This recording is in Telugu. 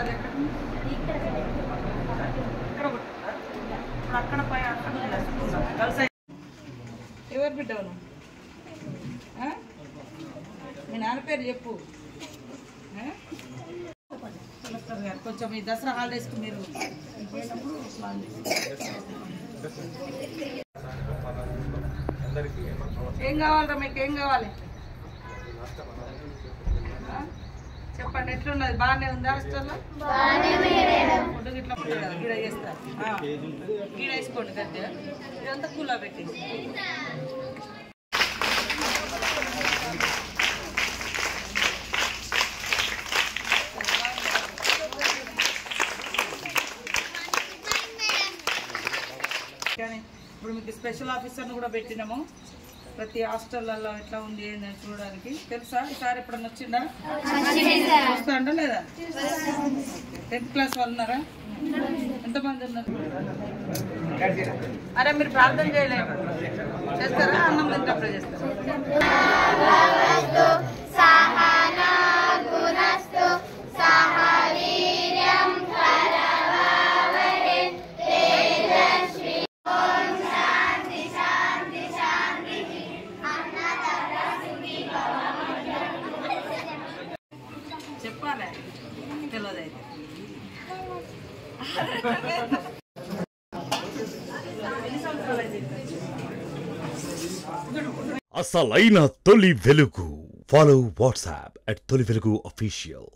పెట్టాలి ఇక్కడ ఇప్పుడు అక్కడ పై అక్కడ ఎవరు బిడ్డవు మీ నాన్న పేరు చెప్పు. కలెక్టర్ గారు కొంచెం ఈ దసరా హాలిడేస్కి మీరు ఏం కావాలరా మీకు? ఏం కావాలి చెప్పండి. ఎట్లున్నది? బాగానే ఉంది హాస్టల్లో? ఫుడ్ గిట్లా గీడ చేస్తారు. గీడ వేసుకోండి గట్టిగా. ఇదంతా కూలా పెట్టేసి కానీ ఇప్పుడు మీకు స్పెషల్ ఆఫీసర్ని కూడా పెట్టినాము. ప్రతి హాస్టల్లో ఎట్లా ఉంది ఏందని చూడడానికి. తెలుసా ఈసారి ఎప్పుడన్నా వచ్చిందా? వస్తాండా లేదా? 10th క్లాస్ వాళ్ళు ఉన్నారా? ఎంతమంది ఉన్నారు? అరే మీరు ప్రార్థన చేయలేము చేస్తారా? అన్నం తింటప్పుడు చేస్తారా? చెప్పాలి తెలియదు. అసలైన తొలి వెలుగు. ఫాలో వాట్సాప్ @తొలి వెలుగు official.